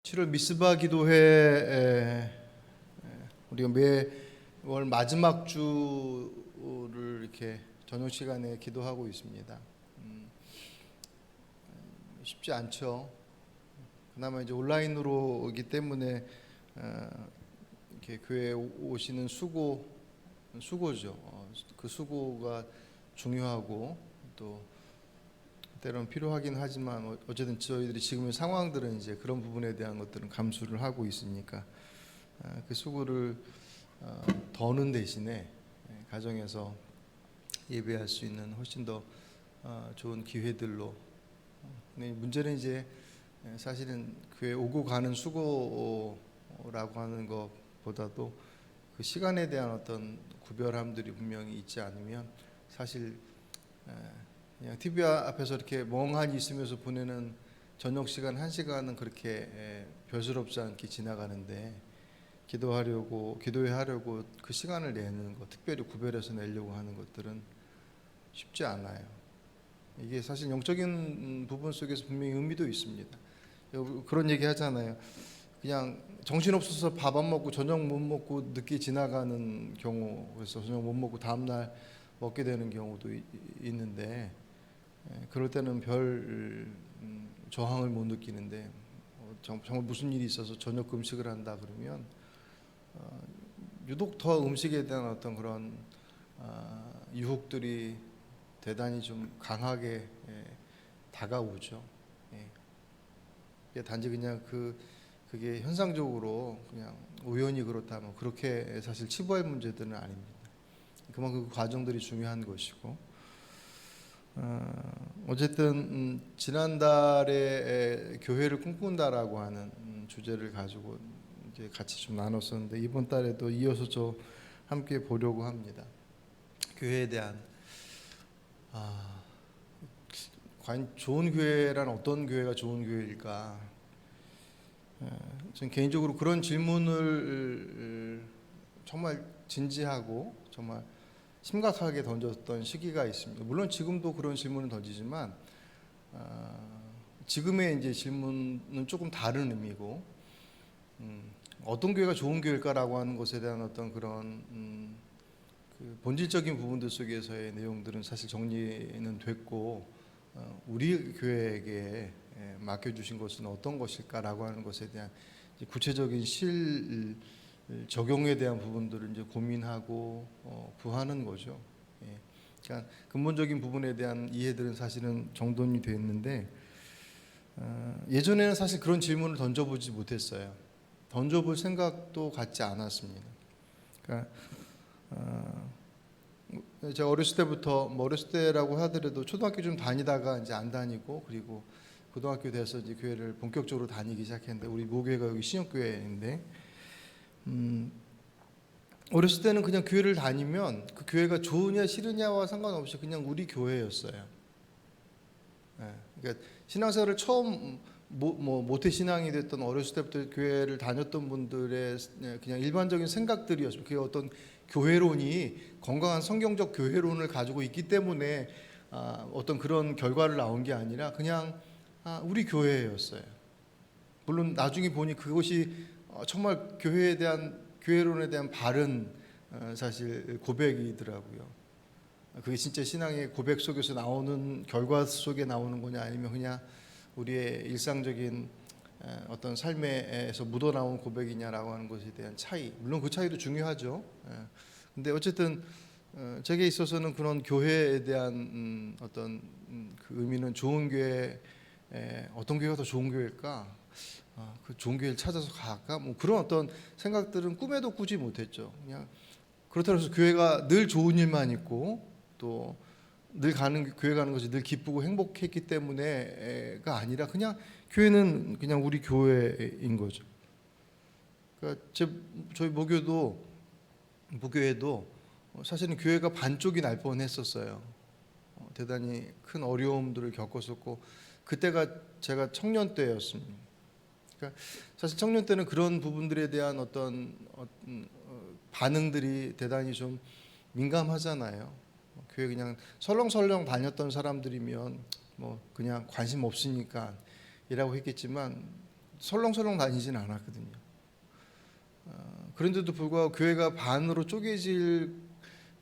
7월 미스바 기도회 우리가 매월 마지막 주를 이렇게 저녁 시간에 기도하고 있습니다. 쉽지 않죠. 그나마 이제 온라인으로이기 때문에 이렇게 교회에 오시는 수고죠. 그 수고가 중요하고 또 때로는 필요하긴 하지만 어쨌든 저희들이 지금의 상황들은 이제 그런 부분에 대한 것들은 감수를 하고 있으니까 그 수고를 더는 대신에 가정에서 예배할 수 있는 훨씬 더 좋은 기회들로. 근데 문제는 이제 사실은 교회 오고 가는 수고라고 하는 것보다도 그 시간에 대한 어떤 구별함들이 분명히 있지 않으면 사실 그냥 TV 앞에서 이렇게 멍하니 있으면서 보내는 저녁 시간 1시간은 그렇게 별스럽지 않게 지나가는데 기도회 하려고 그 시간을 내는 것, 특별히 구별해서 내려고 하는 것들은 쉽지 않아요. 이게 사실 영적인 부분 속에서 분명히 의미도 있습니다. 그런 얘기 하잖아요. 그냥 정신없어서 밥 안 먹고 저녁 못 먹고 늦게 지나가는 경우, 그래서 저녁 못 먹고 다음날 먹게 되는 경우도 있는데 그럴 때는 별 저항을 못 느끼는데 정말 무슨 일이 있어서 저녁 금식을 한다 그러면 유독 더 음식에 대한 어떤 그런 유혹들이 대단히 좀 강하게 다가오죠. 단지 그냥 그게 현상적으로 그냥 우연히 그렇다면 그렇게 사실 치부할 문제들은 아닙니다. 그만큼 그 과정들이 중요한 것이고 어쨌든 지난달에 교회를 꿈꾼다라고 하는 주제를 가지고 이제 같이 좀 나눴었는데 이번 달에도 이어서 저 함께 보려고 합니다. 교회에 대한 과연 좋은 교회란 어떤 교회가 좋은 교회일까? 저는 개인적으로 그런 질문을 정말 진지하고 정말 심각하게 던졌던 시기가 있습니다. 물론 지금도 그런 질문을 던지지만 지금의 이제 질문은 조금 다른 의미고 어떤 교회가 좋은 교회일까라고 하는 것에 대한 어떤 그런 그 본질적인 부분들 속에서의 내용들은 사실 정리는 됐고 우리 교회에게 맡겨주신 것은 어떤 것일까라고 하는 것에 대한 구체적인 적용에 대한 부분들을 이제 고민하고 구하는 거죠. 그러니까 근본적인 부분에 대한 이해들은 사실은 정돈이 됐는데 예전에는 사실 그런 질문을 던져보지 못했어요. 던져볼 생각도 갖지 않았습니다. 그러니까 제가 어렸을 때부터 어렸을 때라고 하더라도 초등학교 좀 다니다가 이제 안 다니고 그리고 고등학교 돼서 이제 교회를 본격적으로 다니기 시작했는데 우리 모교회가 여기 신역교회인데 어렸을 때는 그냥 교회를 다니면 그 교회가 좋으냐 싫으냐와 상관없이 그냥 우리 교회였어요. 그러니까 신앙생활을 처음 모태 신앙이 됐던 어렸을 때부터 교회를 다녔던 분들의 그냥 일반적인 생각들이었어요. 그게 어떤 교회론이 건강한 성경적 교회론을 가지고 있기 때문에 어떤 그런 결과를 나온 게 아니라 그냥 우리 교회였어요. 물론 나중에 보니 그것이 정말 교회론에 대한 바른 사실 고백이더라고요. 그게 진짜 신앙의 고백 속에서 나오는 결과 속에 나오는 거냐 아니면 그냥 우리의 일상적인 어떤 삶에서 묻어나온 고백이냐라고 하는 것에 대한 차이. 물론 그 차이도 중요하죠. 근데 어쨌든 제게 있어서는 그런 교회에 대한 어떤 그 의미는 좋은 교회, 어떤 교회가 더 좋은 교회일까? 그 좋은 교회를 찾아서 갈까? 뭐 그런 어떤 생각들은 꿈에도 꾸지 못했죠. 그냥 그렇다고 해서 교회가 늘 좋은 일만 있고 또 늘 교회 가는 것이 늘 기쁘고 행복했기 때문에가 아니라 그냥 교회는 그냥 우리 교회인 거죠. 그러니까 저희 무교회도 사실은 교회가 반쪽이 날 뻔했었어요. 대단히 큰 어려움들을 겪었었고 그때가 제가 청년 때였습니다. 그러니까 사실 청년 때는 그런 부분들에 대한 어떤 반응들이 대단히 좀 민감하잖아요. 교회 그냥 설렁설렁 다녔던 사람들이면 뭐 그냥 관심 없으니까 이라고 했겠지만 설렁설렁 다니지는 않았거든요. 그런데도 불구하고 교회가 반으로 쪼개질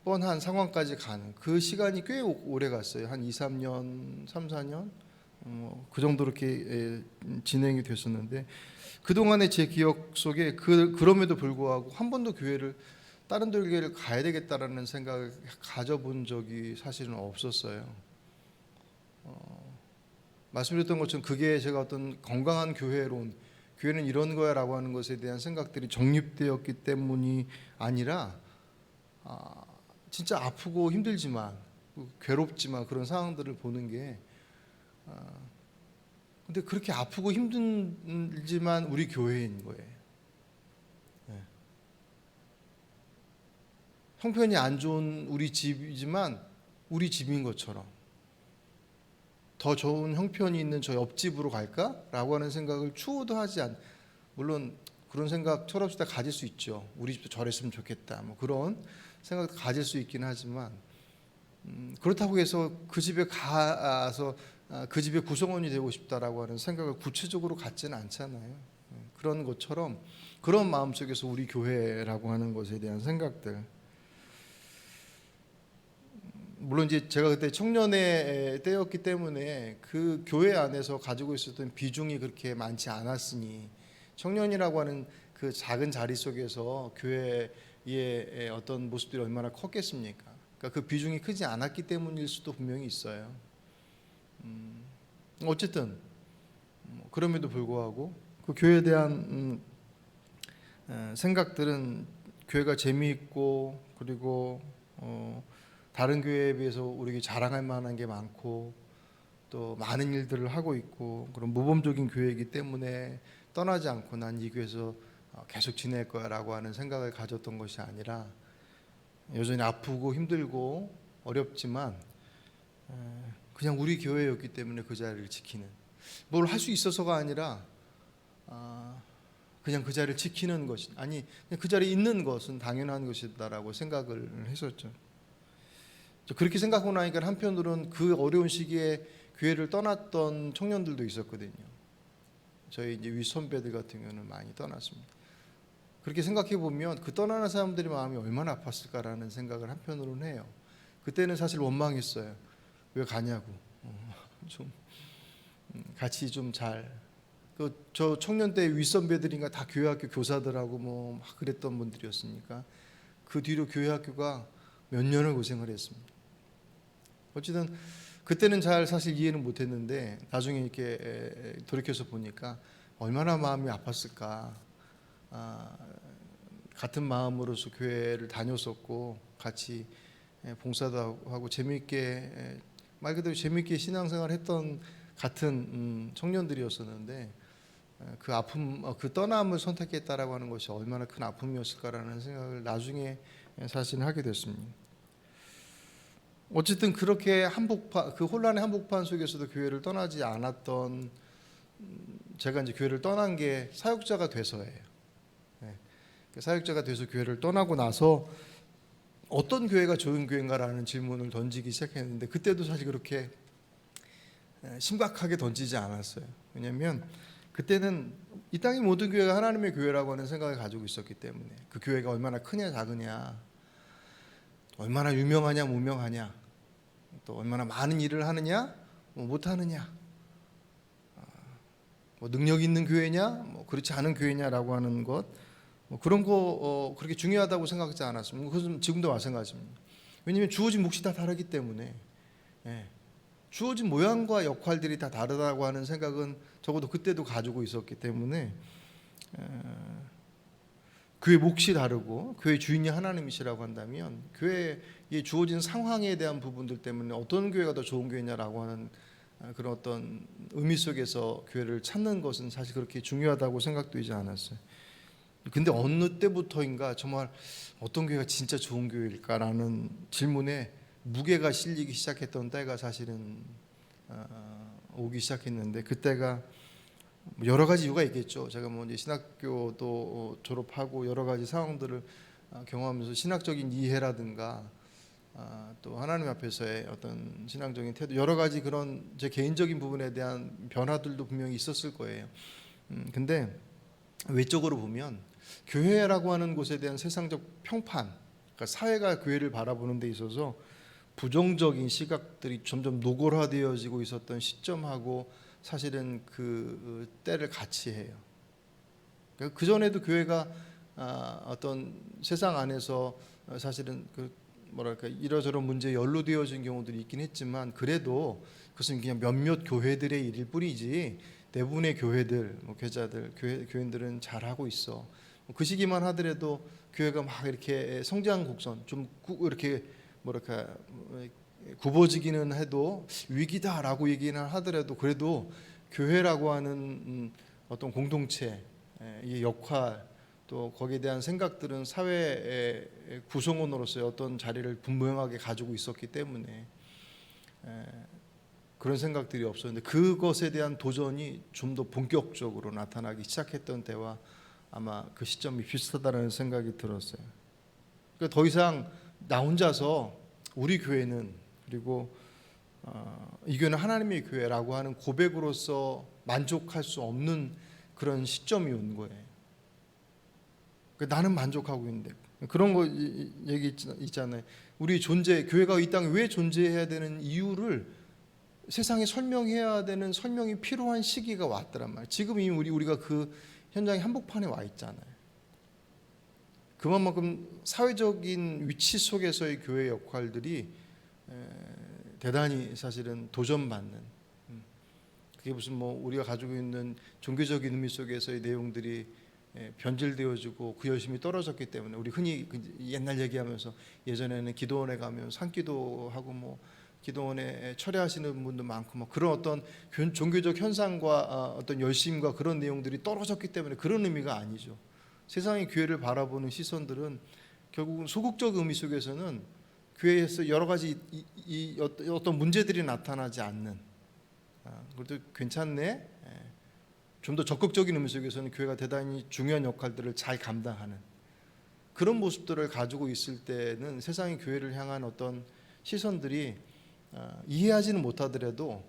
뻔한 상황까지 가는 그 시간이 꽤 오래 갔어요. 한 2, 3년, 3, 4년 그 정도 이렇게 진행이 됐었는데 그동안의 제 기억 속에 그럼에도 불구하고 한 번도 교회를 다른 교회를 가야 되겠다라는 생각을 가져본 적이 사실은 없었어요. 말씀드렸던 것처럼 그게 제가 어떤 건강한 교회론, 교회는 이런 거야라고 하는 것에 대한 생각들이 정립되었기 때문이 아니라 진짜 아프고 힘들지만 괴롭지만 그런 상황들을 보는 게 근데 그렇게 아프고 힘들지만 우리 교회인 거예요. 네. 형편이 안 좋은 우리 집이지만 우리 집인 것처럼 더 좋은 형편이 있는 저 옆집으로 갈까라고 하는 생각을 추호도 하지 않. 물론 그런 생각 철없이 다 가질 수 있죠. 우리 집도 저랬으면 좋겠다. 뭐 그런 생각 가질 수 있긴 하지만 그렇다고 해서 그 집에 가서 그 집의 구성원이 되고 싶다라고 하는 생각을 구체적으로 갖지는 않잖아요. 그런 것처럼 그런 마음 속에서 우리 교회라고 하는 것에 대한 생각들. 물론 이제 제가 그때 청년의 때였기 때문에 그 교회 안에서 가지고 있었던 비중이 그렇게 많지 않았으니 청년이라고 하는 그 작은 자리 속에서 교회의 어떤 모습들이 얼마나 컸겠습니까? 그러니까 그 비중이 크지 않았기 때문일 수도 분명히 있어요. 어쨌든 그럼에도 불구하고 그 교회에 대한 생각들은 교회가 재미있고 그리고 다른 교회에 비해서 우리에게 자랑할 만한 게 많고 또 많은 일들을 하고 있고 그런 모범적인 교회이기 때문에 떠나지 않고 난 이 교회에서 계속 지낼 거야라고 하는 생각을 가졌던 것이 아니라 여전히 아프고 힘들고 어렵지만 그냥 우리 교회였기 때문에 그 자리를 지키는 뭘 할 수 있어서가 아니라 그냥 그 자리를 지키는 것이 아니 그냥 그 자리에 있는 것은 당연한 것이다라고 생각을 했었죠. 그렇게 생각하고 나니까 한편으로는 그 어려운 시기에 교회를 떠났던 청년들도 있었거든요. 저희 이제 윗 선배들 같은 경우는 많이 떠났습니다. 그렇게 생각해 보면 그 떠나는 사람들의 마음이 얼마나 아팠을까라는 생각을 한편으로는 해요. 그때는 사실 원망했어요. 왜 가냐고. 좀 같이 좀 잘. 저 청년 때 윗선배들인가 다 교회학교 교사들하고 뭐 막 그랬던 분들이었으니까 그 뒤로 교회학교가 몇 년을 고생을 했습니다. 어쨌든 그때는 잘 사실 이해는 못했는데 나중에 이렇게 돌이켜서 보니까 얼마나 마음이 아팠을까. 같은 마음으로서 교회를 다녔었고 같이 봉사도 하고 재미있게 말 그대로 재미있게 신앙생활 했던 같은 청년들이었었는데 그 아픔, 그 떠남을 선택했다라고 하는 것이 얼마나 큰 아픔이었을까라는 생각을 나중에 사실 하게 됐습니다. 어쨌든 그렇게 그 혼란의 한복판 속에서도 교회를 떠나지 않았던 제가 이제 교회를 떠난 게 사역자가 돼서예요. 사역자가 돼서 교회를 떠나고 나서 어떤 교회가 좋은 교회인가라는 질문을 던지기 시작했는데 그때도 사실 그렇게 심각하게 던지지 않았어요. 왜냐하면 그때는 이 땅의 모든 교회가 하나님의 교회라고 하는 생각을 가지고 있었기 때문에 그 교회가 얼마나 크냐 작으냐 얼마나 유명하냐 무명하냐 또 얼마나 많은 일을 하느냐 못하느냐 뭐 능력 있는 교회냐 뭐 그렇지 않은 교회냐라고 하는 것 그런 거 그렇게 중요하다고 생각하지 않았습니다. 그것은 지금도 마찬가지입니다. 왜냐하면 주어진 몫이 다 다르기 때문에 주어진 모양과 역할들이 다 다르다고 하는 생각은 적어도 그때도 가지고 있었기 때문에 교회 몫이 다르고 교회 주인이 하나님이시라고 한다면 교회에 주어진 상황에 대한 부분들 때문에 어떤 교회가 더 좋은 교회냐라고 하는 그런 어떤 의미 속에서 교회를 찾는 것은 사실 그렇게 중요하다고 생각되지 않았어요. 근데 어느 때부터인가 정말 어떤 교회가 진짜 좋은 교회일까라는 질문에 무게가 실리기 시작했던 때가 사실은 오기 시작했는데 그때가 여러 가지 이유가 있겠죠. 제가 뭐 이제 신학교도 졸업하고 여러 가지 상황들을 경험하면서 신학적인 이해라든가 또 하나님 앞에서의 어떤 신앙적인 태도 여러 가지 그런 제 개인적인 부분에 대한 변화들도 분명히 있었을 거예요. 근데 외적으로 보면 교회라고 하는 곳에 대한 세상적 평판, 그러니까 사회가 교회를 바라보는 데 있어서 부정적인 시각들이 점점 노골화되어지고 있었던 시점하고 사실은 그 때를 같이 해요. 그 전에도 교회가 어떤 세상 안에서 사실은 그 뭐랄까 이러저런 문제에 연루되어진 경우들이 있긴 했지만, 그래도 그것은 그냥 몇몇 교회들의 일일 뿐이지 대부분의 교회들, 교자들, 교인들은 잘하고 있어. 그 시기만 하더라도 교회가 막 이렇게 성장 곡선 좀 이렇게 뭐랄까 굽어지기는 해도 위기다라고 얘기는 하더라도, 그래도 교회라고 하는 어떤 공동체 이 역할, 또 거기에 대한 생각들은 사회의 구성원으로서의 어떤 자리를 분명하게 가지고 있었기 때문에 그런 생각들이 없었는데, 그것에 대한 도전이 좀 더 본격적으로 나타나기 시작했던 때와 아마 그 시점이 비슷하다는 생각이 들었어요. 그러니까 더 이상 나 혼자서 우리 교회는, 그리고 이 교회는 하나님의 교회라고 하는 고백으로서 만족할 수 없는 그런 시점이 온 거예요. 그러니까 나는 만족하고 있는데, 그런 거 얘기 있잖아요. 우리 존재, 교회가 이 땅에 왜 존재해야 되는 이유를 세상에 설명해야 되는 설명이 필요한 시기가 왔더란 말이에요. 지금 이미 우리가 그 현장의 한복판에 와 있잖아요. 그만큼 사회적인 위치 속에서의 교회 역할들이 대단히 사실은 도전받는, 그게 무슨 뭐 우리가 가지고 있는 종교적인 의미 속에서의 내용들이 변질되어지고 그 열심이 떨어졌기 때문에, 우리 흔히 옛날 얘기하면서 예전에는 기도원에 가면 산기도하고 뭐 기도원에 철회하시는 분도 많고 뭐 그런 어떤 종교적 현상과 어떤 열심과 그런 내용들이 떨어졌기 때문에 그런 의미가 아니죠. 세상의 교회를 바라보는 시선들은 결국은 소극적 의미 속에서는 교회에서 여러 가지 어떤 문제들이 나타나지 않는, 그래도 괜찮네, 좀 더 적극적인 의미 속에서는 교회가 대단히 중요한 역할들을 잘 감당하는 그런 모습들을 가지고 있을 때는 세상의 교회를 향한 어떤 시선들이 이해하지는 못하더라도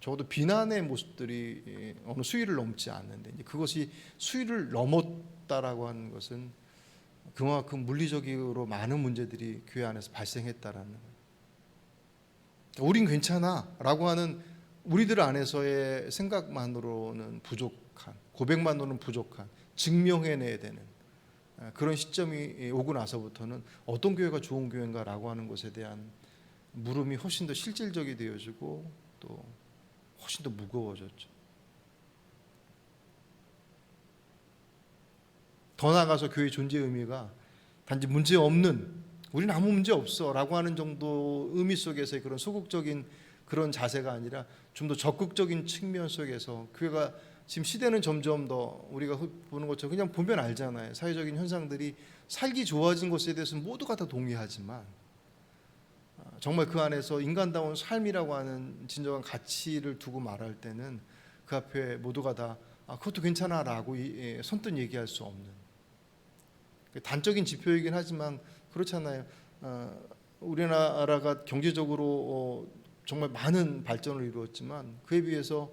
적어도 비난의 모습들이 어느 수위를 넘지 않는데, 그것이 수위를 넘었다라고 하는 것은 그만큼 물리적으로 많은 문제들이 교회 안에서 발생했다라는 거예요. 우린 괜찮아라고 하는 우리들 안에서의 생각만으로는 부족한, 고백만으로는 부족한, 증명해내야 되는 그런 시점이 오고 나서부터는 어떤 교회가 좋은 교회인가라고 하는 것에 대한 물음이 훨씬 더 실질적이 되어지고 또 훨씬 더 무거워졌죠. 더 나아가서 교회의 존재 의미가 단지 문제 없는, 우리는 아무 문제 없어 라고 하는 정도 의미 속에서의 그런 소극적인 그런 자세가 아니라 좀 더 적극적인 측면 속에서, 교회가 지금 시대는 점점 더 우리가 보는 것처럼 그냥 보면 알잖아요. 사회적인 현상들이 살기 좋아진 것에 대해서는 모두가 다 동의하지만 정말 그 안에서 인간다운 삶이라고 하는 진정한 가치를 두고 말할 때는 그 앞에 모두가 다 그것도 괜찮아라고 선뜻 얘기할 수 없는, 단적인 지표이긴 하지만 그렇잖아요. 우리나라가 경제적으로 정말 많은 발전을 이루었지만 그에 비해서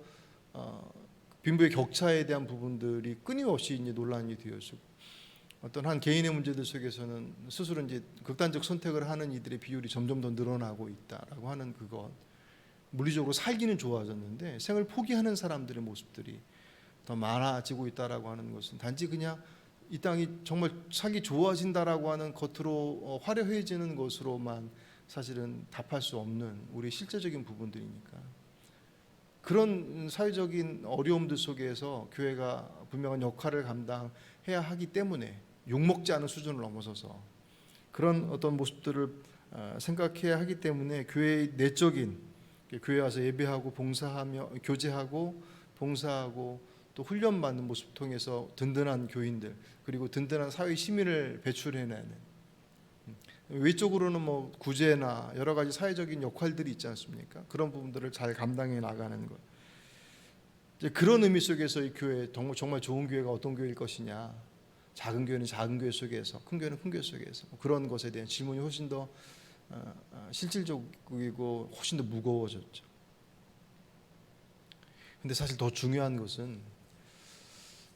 빈부의 격차에 대한 부분들이 끊임없이 이제 논란이 되어지고, 어떤 한 개인의 문제들 속에서는 스스로 이제 극단적 선택을 하는 이들의 비율이 점점 더 늘어나고 있다라고 하는 그것, 물리적으로 살기는 좋아졌는데 생을 포기하는 사람들의 모습들이 더 많아지고 있다라고 하는 것은 단지 그냥 이 땅이 정말 살기 좋아진다라고 하는 겉으로 화려해지는 것으로만 사실은 답할 수 없는 우리 실제적인 부분들이니까, 그런 사회적인 어려움들 속에서 교회가 분명한 역할을 감당해야 하기 때문에 욕먹지 않은 수준을 넘어서서 그런 어떤 모습들을 생각해야 하기 때문에 교회의 내적인, 교회 와서 예배하고 봉사하며 교제하고 봉사하고 또 훈련받는 모습 통해서 든든한 교인들, 그리고 든든한 사회 시민을 배출해내는, 외적으로는 뭐 구제나 여러 가지 사회적인 역할들이 있지 않습니까? 그런 부분들을 잘 감당해 나가는 것. 이제 그런 의미 속에서 이 교회, 정말 좋은 교회가 어떤 교회일 것이냐, 작은 교회는 작은 교회 속에서, 큰 교회는 큰 교회 속에서, 그런 것에 대한 질문이 훨씬 더 실질적이고 훨씬 더 무거워졌죠. 근데 사실 더 중요한 것은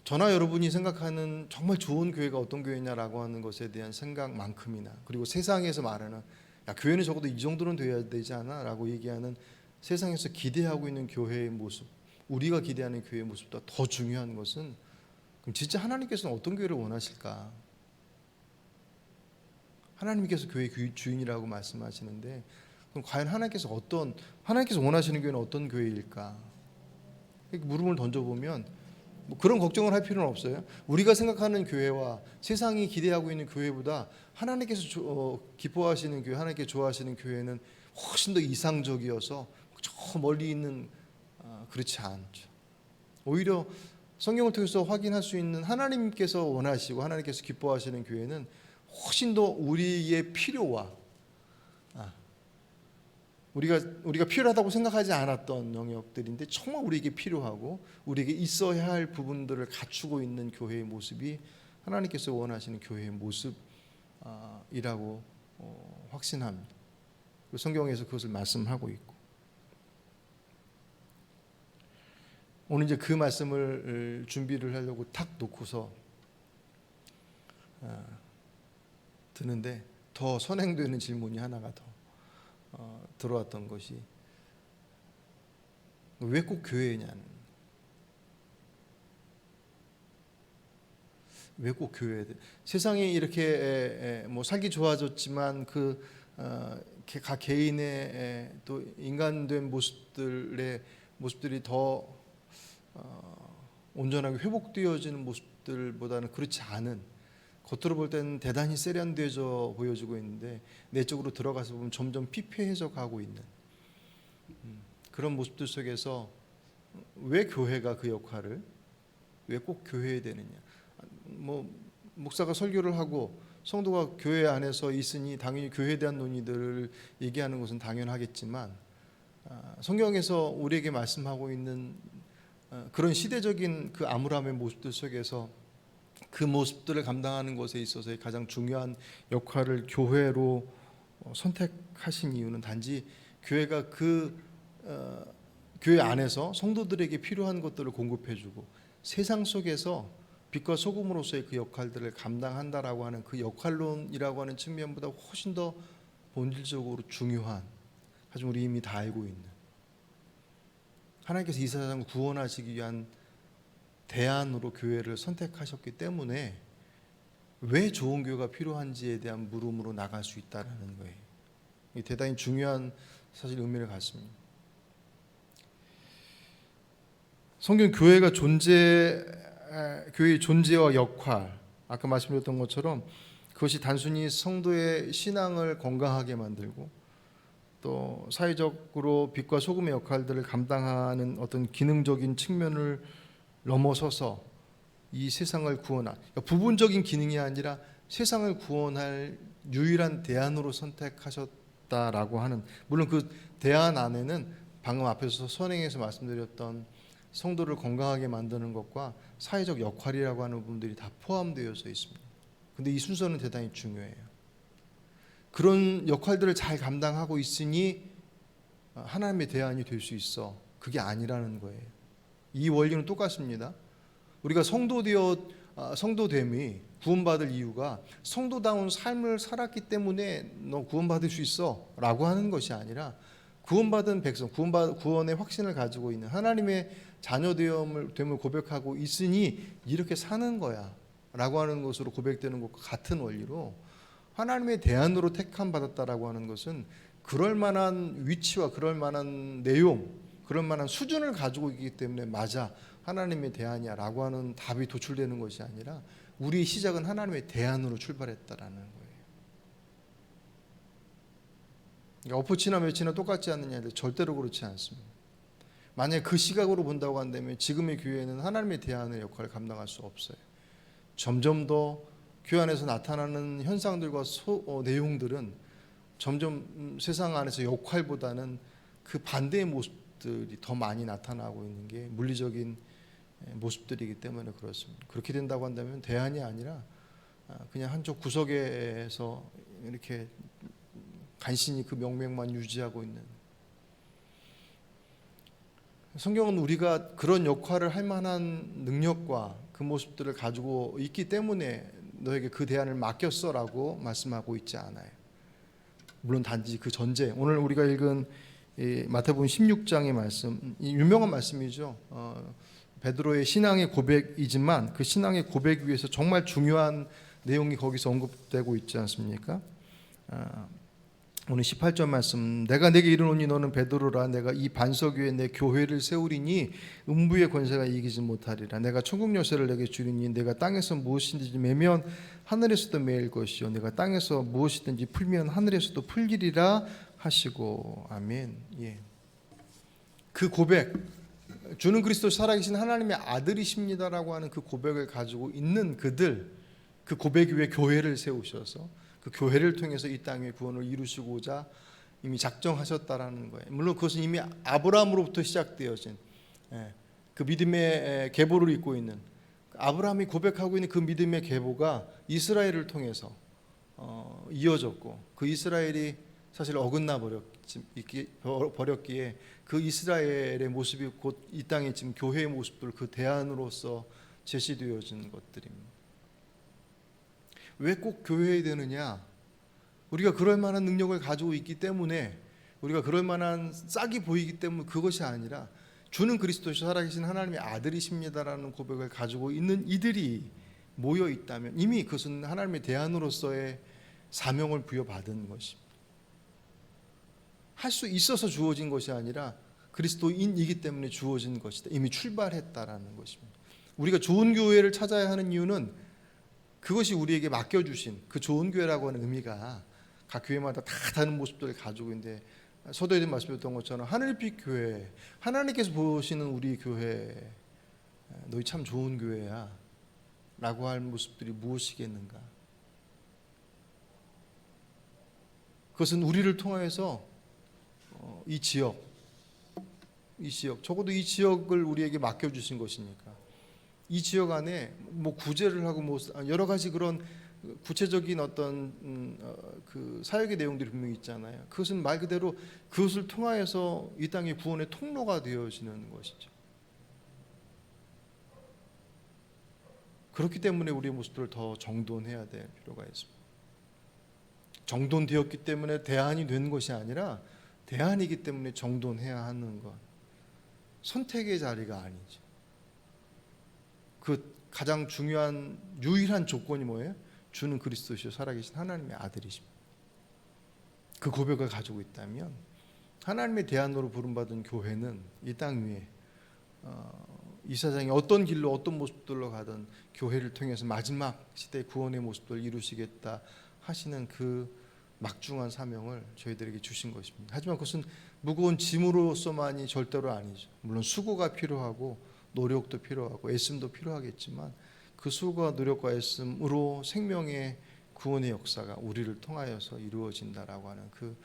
저나 여러분이 생각하는 정말 좋은 교회가 어떤 교회냐라고 하는 것에 대한 생각만큼이나, 그리고 세상에서 말하는 야 교회는 적어도 이 정도는 돼야 되지 않아? 라고 얘기하는 세상에서 기대하고 있는 교회의 모습, 우리가 기대하는 교회의 모습보다 더 중요한 것은, 그럼 진짜 하나님께서는 어떤 교회를 원하실까? 하나님께서 교회의 주인이라고 말씀하시는데, 그럼 과연 하나님께서 원하시는 교회는 어떤 교회일까? 이렇게 물음을 던져보면 뭐 그런 걱정을 할 필요는 없어요. 우리가 생각하는 교회와 세상이 기대하고 있는 교회보다 하나님께서 기뻐하시는 교회, 하나님께 좋아하시는 교회는 훨씬 더 이상적이어서 저 멀리 있는 그렇지 않죠. 오히려 성경을 통해서 확인할 수 있는 하나님께서 원하시고 하나님께서 기뻐하시는 교회는 훨씬 더 우리의 필요와 우리가 필요하다고 생각하지 않았던 영역들인데 정말 우리에게 필요하고 우리에게 있어야 할 부분들을 갖추고 있는 교회의 모습이 하나님께서 원하시는 교회의 모습이라고 확신합니다. 성경에서 그것을 말씀하고 있고, 오늘 이제 그 말씀을 준비를 하려고 탁 놓고서 드는데 더 선행되는 질문이 하나가 더 들어왔던 것이, 왜 꼭 교회냐는, 왜 꼭 교회에 세상이 이렇게 뭐 살기 좋아졌지만 각 개인의 또 인간된 모습들이 더 온전하게 회복되어지는 모습들보다는 그렇지 않은, 겉으로 볼 때는 대단히 세련되어져 보여지고 있는데 내적으로 들어가서 보면 점점 피폐해져 가고 있는 그런 모습들 속에서 왜 교회가 그 역할을, 왜 꼭 교회에 되느냐? 뭐 목사가 설교를 하고 성도가 교회 안에서 있으니 당연히 교회에 대한 논의들을 얘기하는 것은 당연하겠지만, 성경에서 우리에게 말씀하고 있는 그런 시대적인 그 암울함의 모습들 속에서 그 모습들을 감당하는 것에 있어서의 가장 중요한 역할을 교회로 선택하신 이유는 단지 교회가 교회 안에서 성도들에게 필요한 것들을 공급해주고 세상 속에서 빛과 소금으로서의 그 역할들을 감당한다라고 하는 그 역할론이라고 하는 측면보다 훨씬 더 본질적으로 중요한, 하지만 우리 이미 다 알고 있는, 하나님께서 이 세상을 구원하시기 위한 대안으로 교회를 선택하셨기 때문에 왜 좋은 교회가 필요한지에 대한 물음으로 나갈 수 있다는 거예요. 이 대단히 중요한 사실 의미를 갖습니다. 성경 교회의 존재와 역할, 아까 말씀드렸던 것처럼 그것이 단순히 성도의 신앙을 건강하게 만들고 또 사회적으로 빛과 소금의 역할들을 감당하는 어떤 기능적인 측면을 넘어서서 이 세상을 구원한, 그러니까 부분적인 기능이 아니라 세상을 구원할 유일한 대안으로 선택하셨다라고 하는, 물론 그 대안 안에는 방금 앞에서 선행에서 말씀드렸던 성도를 건강하게 만드는 것과 사회적 역할이라고 하는 부분들이 다 포함되어져 있습니다. 근데 이 순서는 대단히 중요해요. 그런 역할들을 잘 감당하고 있으니 하나님의 대안이 될 수 있어, 그게 아니라는 거예요. 이 원리는 똑같습니다. 우리가 성도됨이 구원받을 이유가 성도다운 삶을 살았기 때문에 너 구원받을 수 있어 라고 하는 것이 아니라, 구원받은 백성, 구원의 확신을 가지고 있는 하나님의 자녀됨을 고백하고 있으니 이렇게 사는 거야 라고 하는 것으로 고백되는 것과 같은 원리로, 하나님의 대안으로 택함 받았다라고 하는 것은 그럴 만한 위치와 그럴 만한 내용, 그럴 만한 수준을 가지고 있기 때문에 맞아 하나님의 대안이야 라고 하는 답이 도출되는 것이 아니라, 우리의 시작은 하나님의 대안으로 출발했다라는 거예요. 그러니까 엎어치나 며치나 똑같지 않느냐, 절대로 그렇지 않습니다. 만약에 그 시각으로 본다고 한다면 지금의 교회는 하나님의 대안의 역할을 감당할 수 없어요. 점점 더 교회 안에서 나타나는 현상들과 내용들은 점점 세상 안에서 역할보다는 그 반대의 모습들이 더 많이 나타나고 있는 게 물리적인 모습들이기 때문에 그렇습니다. 그렇게 된다고 한다면 대안이 아니라 그냥 한쪽 구석에서 이렇게 간신히 그 명맥만 유지하고 있는, 성경은 우리가 그런 역할을 할 만한 능력과 그 그 모습들을 가지고 있기 때문에 너에게 그 대안을 맡겼어라고 말씀하고 있지 않아요. 물론 단지 그 전제, 오늘 우리가 읽은 이 마태복음 16장의 말씀, 이 유명한 말씀이죠. 베드로의 신앙의 고백이지만 그 신앙의 고백 위에서 정말 중요한 내용이 거기서 언급되고 있지 않습니까? 오늘 18절 말씀, 내가 내게 이르노니 너는 베드로라. 내가 이 반석 위에 내 교회를 세우리니 음부의 권세가 이기지 못하리라. 내가 천국 열쇠를 내게 주리니 내가 땅에서 무엇이든지 매면 하늘에서도 매일 것이요 내가 땅에서 무엇이든지 풀면 하늘에서도 풀리리라 하시고. 아멘. 예. 그 고백, 주는 그리스도 살아계신 하나님의 아들이십니다라고 하는 그 고백을 가지고 있는 그들, 그 고백 위에 교회를 세우셔서 그 교회를 통해서 이 땅의 구원을 이루시고자 이미 작정하셨다라는 거예요. 물론 그것은 이미 아브라함으로부터 시작되어진 그 믿음의 계보를 잇고 있는, 아브라함이 고백하고 있는 그 믿음의 계보가 이스라엘을 통해서 이어졌고, 그 이스라엘이 사실 어긋나 버렸기에 그 이스라엘의 모습이 곧 이 땅에 지금 교회의 모습들, 그 대안으로서 제시되어진 것들입니다. 왜 꼭 교회에 되느냐? 우리가 그럴 만한 능력을 가지고 있기 때문에, 우리가 그럴 만한 싹이 보이기 때문에 그것이 아니라 주는 그리스도시요 살아계신 하나님의 아들이십니다라는 고백을 가지고 있는 이들이 모여 있다면 이미 그것은 하나님의 대안으로서의 사명을 부여받은 것입니다. 할 수 있어서 주어진 것이 아니라 그리스도인이기 때문에 주어진 것이다. 이미 출발했다라는 것입니다. 우리가 좋은 교회를 찾아야 하는 이유는 그것이 우리에게 맡겨주신 그 좋은 교회라고 하는 의미가 각 교회마다 다 다른 모습들을 가지고 있는데, 서도에 말씀드렸던 것처럼 하늘빛 교회, 하나님께서 보시는 우리 교회, 너희 참 좋은 교회야 라고 할 모습들이 무엇이겠는가? 그것은 우리를 통해서 이 지역, 적어도 이 지역을 우리에게 맡겨주신 것이니까 이 지역 안에 뭐 구제를 하고 뭐 여러 가지 그런 구체적인 어떤 그 사역의 내용들이 분명히 있잖아요. 그것은 말 그대로 그것을 통하여서 이 땅의 구원의 통로가 되어지는 것이죠. 그렇기 때문에 우리의 모습들을 더 정돈해야 될 필요가 있습니다. 정돈되었기 때문에 대안이 된 것이 아니라 대안이기 때문에 정돈해야 하는 것. 선택의 자리가 아니죠. 그 가장 중요한 유일한 조건이 뭐예요? 주는 그리스도시요 살아계신 하나님의 아들이십니다. 그 고백을 가지고 있다면 하나님의 대안으로 부름받은 교회는 이 땅 위에 이 세상에 어떤 길로 어떤 모습들로 가든 교회를 통해서 마지막 시대 구원의 모습들을 이루시겠다 하시는 그 막중한 사명을 저희들에게 주신 것입니다. 하지만 그것은 무거운 짐으로서만이 절대로 아니죠. 물론 수고가 필요하고 노력도 필요하고 애씀도 필요하겠지만 그 수고와 노력과 애씀으로 생명의 구원의 역사가 우리를 통하여서 이루어진다라고 하는 그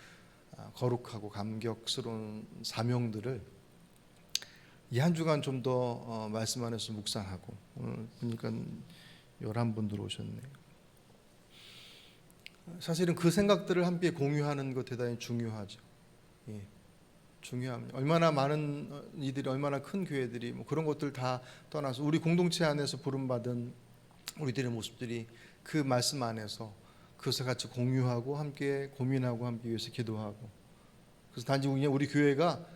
거룩하고 감격스러운 사명들을 이 한 주간 좀 더 말씀 안에서 묵상하고, 오늘 보니까 11분 들어오셨네요. 사실은 그 생각들을 함께 공유하는 것 대단히 중요하죠. 예. 중요합니다. 얼마나 많은 이들이, 얼마나 큰 교회들이 뭐 그런 것들 다 떠나서 우리 공동체 안에서 부름받은 우리들의 모습들이 그 말씀 안에서 그것을 같이 공유하고 함께 고민하고 함께 위해서 기도하고, 그래서 단지 우리 교회가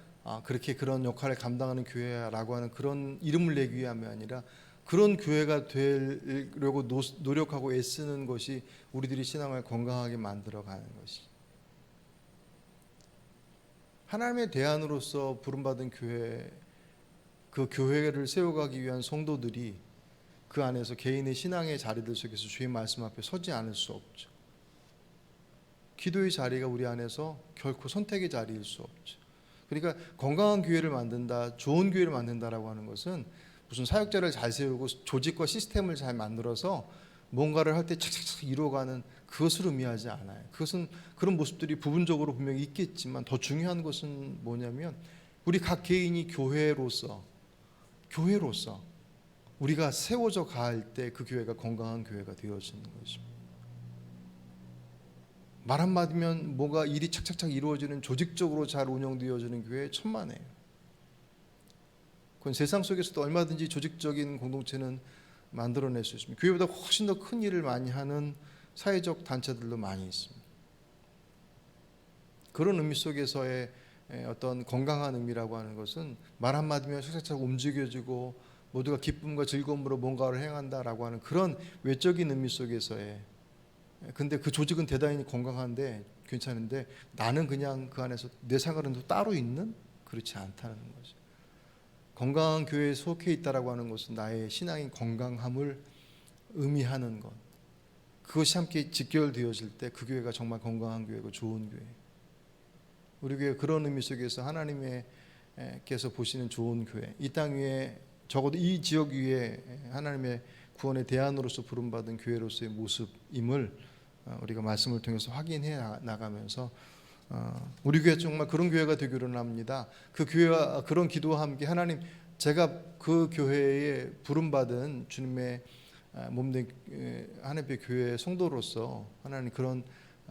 그렇게 그런 역할을 감당하는 교회라고 하는 그런 이름을 내기 위함이 아니라 그런 교회가 되려고 노력하고 애쓰는 것이 우리들이 신앙을 건강하게 만들어가는 것이죠. 하나님의 대안으로서 부름받은 교회, 그 교회를 세워가기 위한 성도들이 그 안에서 개인의 신앙의 자리들 속에서 주의 말씀 앞에 서지 않을 수 없죠. 기도의 자리가 우리 안에서 결코 선택의 자리일 수 없죠. 그러니까 건강한 교회를 만든다, 좋은 교회를 만든다라고 하는 것은 무슨 사역자를 잘 세우고 조직과 시스템을 잘 만들어서 뭔가를 할 때 착착착 이루어가는 그것을 의미하지 않아요. 그것은 그런 모습들이 부분적으로 분명히 있겠지만 더 중요한 것은 뭐냐면 우리 각 개인이 교회로서 우리가 세워져 갈 때 그 교회가 건강한 교회가 되어지는 것입니다. 말 한마디면 뭐가 일이 착착착 이루어지는, 조직적으로 잘 운영되어지는 교회 천만에요. 그건 세상 속에서도 얼마든지 조직적인 공동체는 만들어낼 수 있습니다. 교회보다 훨씬 더 큰 일을 많이 하는 사회적 단체들도 많이 있습니다. 그런 의미 속에서의 어떤 건강한 의미라고 하는 것은 말 한마디면 슥슥 움직여지고 모두가 기쁨과 즐거움으로 뭔가를 행한다라고 하는 그런 외적인 의미 속에서의, 근데 그 조직은 대단히 건강한데 괜찮은데 나는 그냥 그 안에서 내 생활은 또 따로 있는, 그렇지 않다는 거죠. 건강한 교회에 속해 있다라고 하는 것은 나의 신앙의 건강함을 의미하는 것, 그것이 함께 직결되어질 때 그 교회가 정말 건강한 교회고 좋은 교회. 우리 교회 그런 의미 속에서 하나님께서 보시는 좋은 교회, 이 땅 위에 적어도 이 지역 위에 하나님의 구원의 대안으로서 부름받은 교회로서의 모습임을 우리가 말씀을 통해서 확인해 나가면서 우리 교회 정말 그런 교회가 되기를 합니다. 그 교회와 그런 기도와 함께 하나님, 제가 그 교회에 부름받은 주님의 몸된 하나님의 교회 성도로서 하나님 그런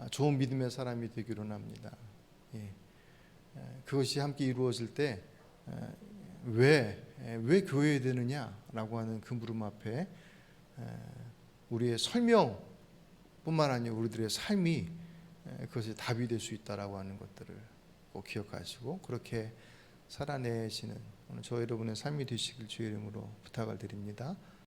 좋은 믿음의 사람이 되기를 합니다. 예. 그것이 함께 이루어질 때 왜 교회에 되느냐라고 하는 그 물음 앞에 우리의 설명뿐만 아니라 우리들의 삶이 그것이 답이 될 수 있다라고 하는 것들을 꼭 기억하시고 그렇게 살아내시는 오늘 저 여러분의 삶이 되시길 주의 이름으로 부탁을 드립니다.